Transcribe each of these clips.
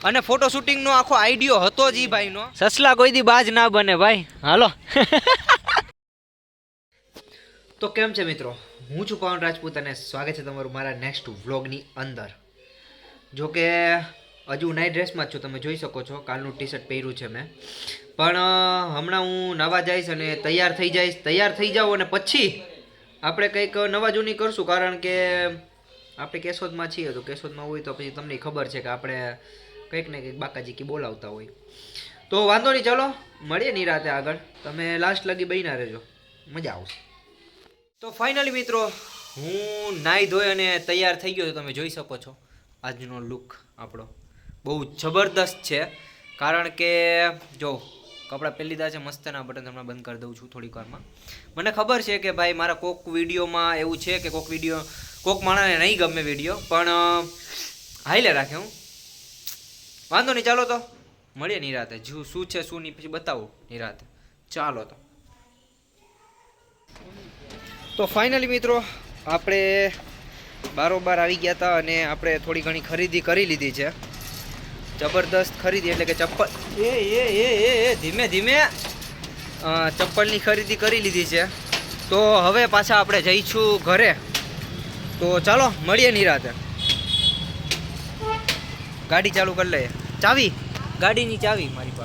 અને ફોટો શૂટિંગનો આખો આઈડિયો હતો જ ઈ ભાઈનો. સસલા કોઈ દી બાજ ના બને ભાઈ. હાલો. તો કેમ છે મિત્રો, હું છું પવન રાજપૂત અને સ્વાગત છે તમારું મારા નેક્સ્ટ વ્લોગની અંદર. જો કે હજુ નાઇટ ડ્રેસમાં જ છું, તમે જોઈ શકો છો. કાલનું ટી શર્ટ પહેર્યું છે મેં, પણ હમણાં હું નાવા જઈશ અને તૈયાર થઈ જઈશ. તૈયાર થઈ જાઉં અને પછી આપણે કંઈક નવા જૂની કરશું, કારણ કે આપણે કેશોદમાં છીએ. તો કેશોદમાં હોય તો પછી તમને ખબર છે કે આપણે કંઈક ને કંઈક બાકાજી કી બોલાવતા હોય. તો વાંધો નહીં, ચલો મળીએ નિરાતે આગળ. તમે લાસ્ટ લગી બન્યા રહેજો, મજા આવશે. તો ફાઇનલી મિત્રો, હું નાહી ધોઈ અને તૈયાર થઈ ગયો. તમે જોઈ શકો છો આજનો લુક આપણો બહુ જબરદસ્ત છે. કારણ કે જો કપડાં પહેરી લીધા છે, મસ્તના બટન હમણાં બંધ કરી દઉં છું થોડીક વારમાં. મને ખબર છે કે ભાઈ મારા કોક વિડીયોમાં એવું છે કે કોક માણસને નહીં ગમે વિડીયો, પણ હાઈલે રાખે. હું વાંધો નહીં, ચાલો તો મળીએ નિરાતે. શું છે શું નહીં પછી બતાવું નિરાતે. ચાલો તો ફાઇનલી મિત્રો, આપણે બારોબાર આવી ગયા હતા અને આપણે થોડી ઘણી ખરીદી કરી લીધી છે. જબરદસ્ત ખરીદી, એટલે કે ચપ્પલ ધીમે ધીમે ચપ્પલની ખરીદી કરી લીધી છે. તો હવે પાછા આપણે જઈશું ઘરે. તો ચાલો મળીએ નિરાતે. ગાડી ચાલુ કરી લઈએ. ચાવી, ગાડીની ચાવી મારી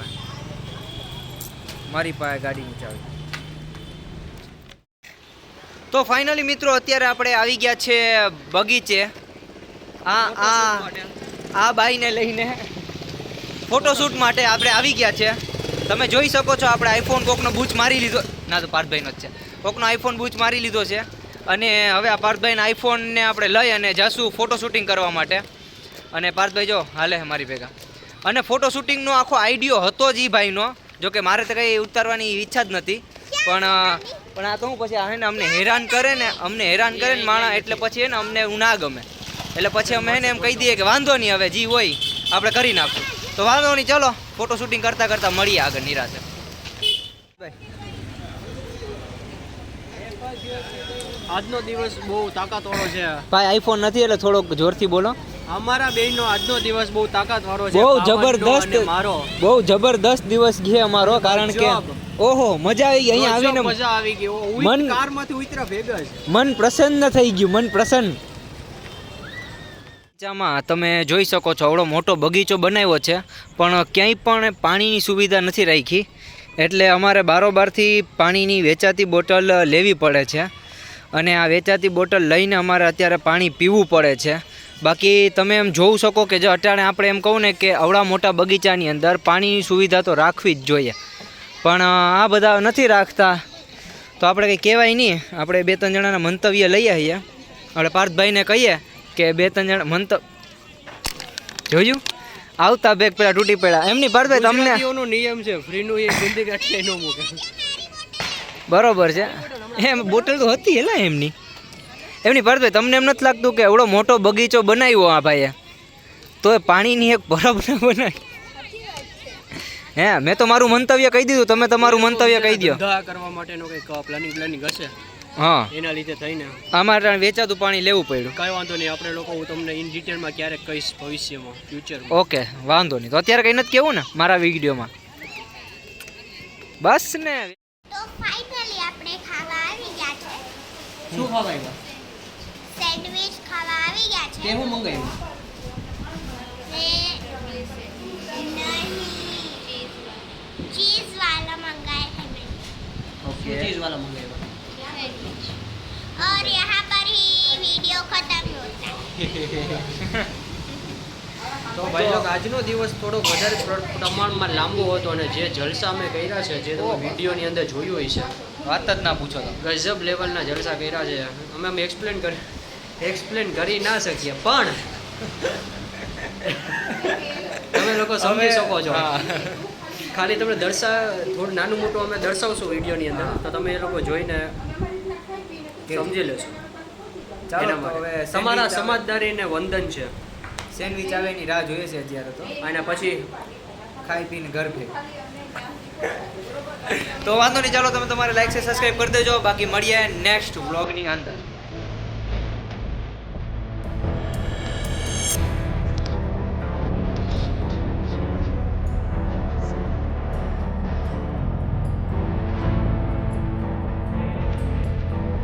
પાસે ગાડીની ચાવી. તો ફાઇનલી મિત્રો, અત્યારે આપણે આવી ગયા છે બગીચે. આ બાઈને લઈને ફોટોશૂટ માટે આપણે આવી ગયા છે. તમે જોઈ શકો છો, આપણે આઈફોન કોકનો બૂચ મારી લીધો. ના, તો પાર્થભાઈનો જ છે. કોકનો આઈફોન બૂચ મારી લીધો છે અને હવે આ પાર્થભાઈના આઈફોનને આપણે લઈ અને જશું ફોટો શૂટિંગ કરવા માટે. અને પાર્થભાઈ જો હાલે મારી ભેગા. અને ફોટો શૂટિંગનો આખો આઈડિયો હતો જ ઈ ભાઈનો. જો કે મારે તો કંઈ ઉતારવાની ઈચ્છા જ નથી, પણ આ તો હું પછી આ ને અમને હેરાન કરે ને માણા, એટલે પછી ને અમને ના ગમે. એટલે પછી અમે એને એમ કહી દઈએ કે વાંધો નહીં, હવે જી હોય આપણે કરી નાખશું. તો વાંધો નહીં, ચલો ફોટો શૂટિંગ કરતાં કરતાં મળીએ આગળ નિરાતે. આજનો દિવસ બહુ તાકાતવાળો છે ભાઈ. આઈફોન નથી એટલે થોડોક જોરથી બોલો. અમારા બેયનો આજનો દિવસ બહુ તાકાતવાળો છે. બહુ જબરદસ્ત દિવસ છે અમારો. કારણ કે ઓહો, મજા આવી ગઈ અહીંયા આવીને. મજા આવી ગઈ. કારમાંથી ઉતર્યા ભેગા જ મન પ્રસન્ન થઈ ગયું, મન પ્રસન્ન. તમે જોઈ શકો છો આવડો મોટો બગીચો બનાવ્યો છે, પણ ક્યાંય પણ પાણીની સુવિધા નથી રાખી. એટલે અમારે બારોબારથી પાણીની વેચાતી બોટલ લેવી પડે છે અને આ વેચાતી બોટલ લઈને અમારે અત્યારે પાણી પીવું પડે છે. બાકી તમે એમ જોઈ શકો કે જો અટાણે આપણે એમ કહું ને કે આવડા મોટા બગીચાની અંદર પાણીની સુવિધા તો રાખવી જ જોઈએ, પણ આ બધા નથી રાખતા. તો આપણે કંઈ કહેવાય નહીં. આપણે 2-3 જણાના મંતવ્ય લઈ આવીએ. આપણે પાર્થભાઈને કહીએ કે 2-3 જણા જોયું આવતા બેગ પેલા તૂટી પડ્યા. એમની પાર્થભાઈ તમને નિયમ છે ફ્રીનું, એ જિંદગી અટકે ન મૂકે. બરોબર છે. એમ બોટલ તો હતી હેલા એમની પાર્થભાઈ. તમને એમ નથી લાગતું કે એવડો મોટો બગીચો બનાવ્યો આ ભાઈએ, તો એ પાણીની એક પરબ ના બનાવી? હે, મેં તો મારું મંતવ્ય કહી દીધું, તમે તમારું મંતવ્ય કહી દો. કરવા માટેનો કંઈક પ્લાનિંગ હશે. હા, એના લીધે થઈને અમારે વેચાતું પાણી લેવું પડ્યું. કાંઈ વાંધો નહીં, આપણે લોકો હું તમને ઇન ડિટેલમાં ક્યારેક કહીશ ભવિષ્યમાં, ફ્યુચરમાં. ઓકે, વાંધો નહીં. તો અત્યારે કંઈ નથી કેવું ને મારા વિડીયોમાં? બસ ને. તો ફાઇનલી આપણે ખાવા આવી ગયા છે. શું ખાવા આવ્યા? સેન્ડવિચ ખાવા આવી ગયા છે. કેવું મંગાવ્યું? चीज वाला मंगाया है मैंने. ओके, चीज वाला मंगाया. और यहाँ पर ही वीडियो खत्म होता है. તો ભાઈ લોકો, આજનો દિવસ થોડો વધારે પ્રમાણમાં લાંબો હતો અને જે જલસા અમે કર્યા છે, જે તમે વિડીયોની અંદર જોયું હોય છે, વાત જ ના પૂછો. તો ગજબ લેવલના જલસા કર્યા છે. અમે એક્સપ્લેન કરી ના શકીએ, પણ તમે લોકો સમજી શકો છો. ખાલી તમને થોડું નાનું મોટું અમે દર્શાવશું વિડીયોની અંદર, તો તમે એ લોકો જોઈને સમજી લેશો. એના માટે તમારા સમજદારીને વંદન છે. સેન્ડવિચ આવે એની રાહ જોઈએ છે અત્યારે. તો અને પછી ખાઈ પીને ઘર ભેગ. તો વાંધો નહીં, ચાલો તમે તમારે લાઈક છે સબસ્ક્રાઈબ કરી દેજો. બાકી મળીએ નેક્સ્ટ વ્લોગની અંદર.